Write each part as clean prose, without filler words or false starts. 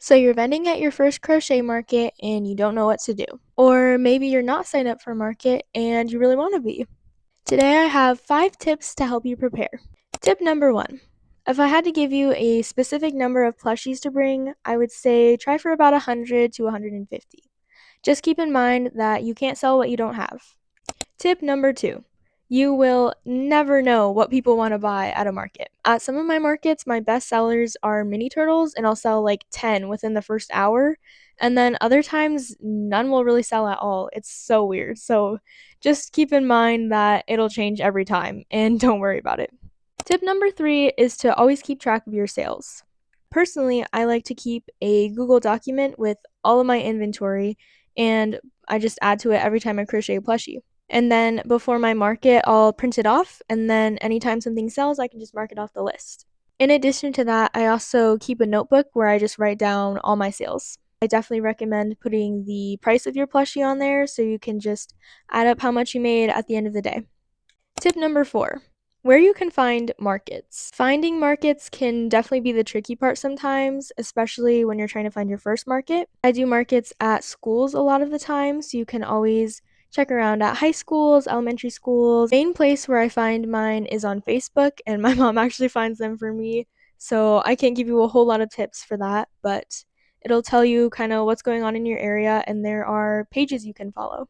So you're vending at your first crochet market and you don't know what to do. Or maybe you're not signed up for a market and you really want to be. Today I have 5 tips to help you prepare. Tip number 1. If I had to give you a specific number of plushies to bring, I would say try for about 100 to 150. Just keep in mind that you can't sell what you don't have. Tip number 2. You will never know what people want to buy at a market. At some of my markets, my best sellers are mini turtles, and I'll sell like 10 within the first hour. And then other times, none will really sell at all. It's so weird. So just keep in mind that it'll change every time, and don't worry about it. Tip number 3 is to always keep track of your sales. Personally, I like to keep a Google document with all of my inventory, and I just add to it every time I crochet a plushie. And then before my market, I'll print it off, and then anytime something sells, I can just mark it off the list. In addition to that, I also keep a notebook where I just write down all my sales. I definitely recommend putting the price of your plushie on there so you can just add up how much you made at the end of the day. Tip number 4. Where you can find markets. Finding markets can definitely be the tricky part sometimes, especially when you're trying to find your first market. I do markets at schools a lot of the time, so you can always check around at high schools, elementary schools. The main place where I find mine is on Facebook, and my mom actually finds them for me, so I can't give you a whole lot of tips for that, but it'll tell you kind of what's going on in your area, and there are pages you can follow.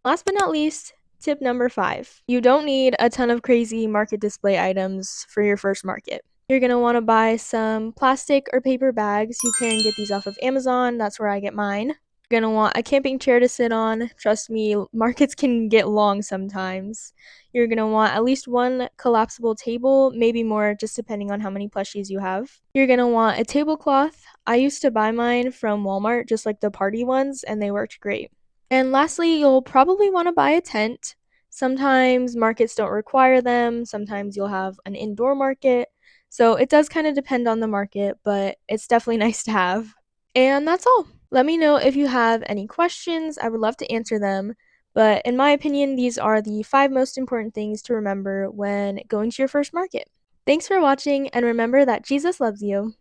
Last but not least, tip number 5. You don't need a ton of crazy market display items for your first market. You're going to want to buy some plastic or paper bags. You can get these off of Amazon. That's where I get mine. You're going to want a camping chair to sit on. Trust me, markets can get long sometimes. You're going to want at least one collapsible table, maybe more, just depending on how many plushies you have. You're going to want a tablecloth. I used to buy mine from Walmart, just like the party ones, and they worked great. And lastly, you'll probably want to buy a tent. Sometimes markets don't require them, sometimes you'll have an indoor market. So it does kind of depend on the market, but it's definitely nice to have. And that's all. Let me know if you have any questions. I would love to answer them. But in my opinion, these are the 5 most important things to remember when going to your first market. Thanks for watching, and remember that Jesus loves you.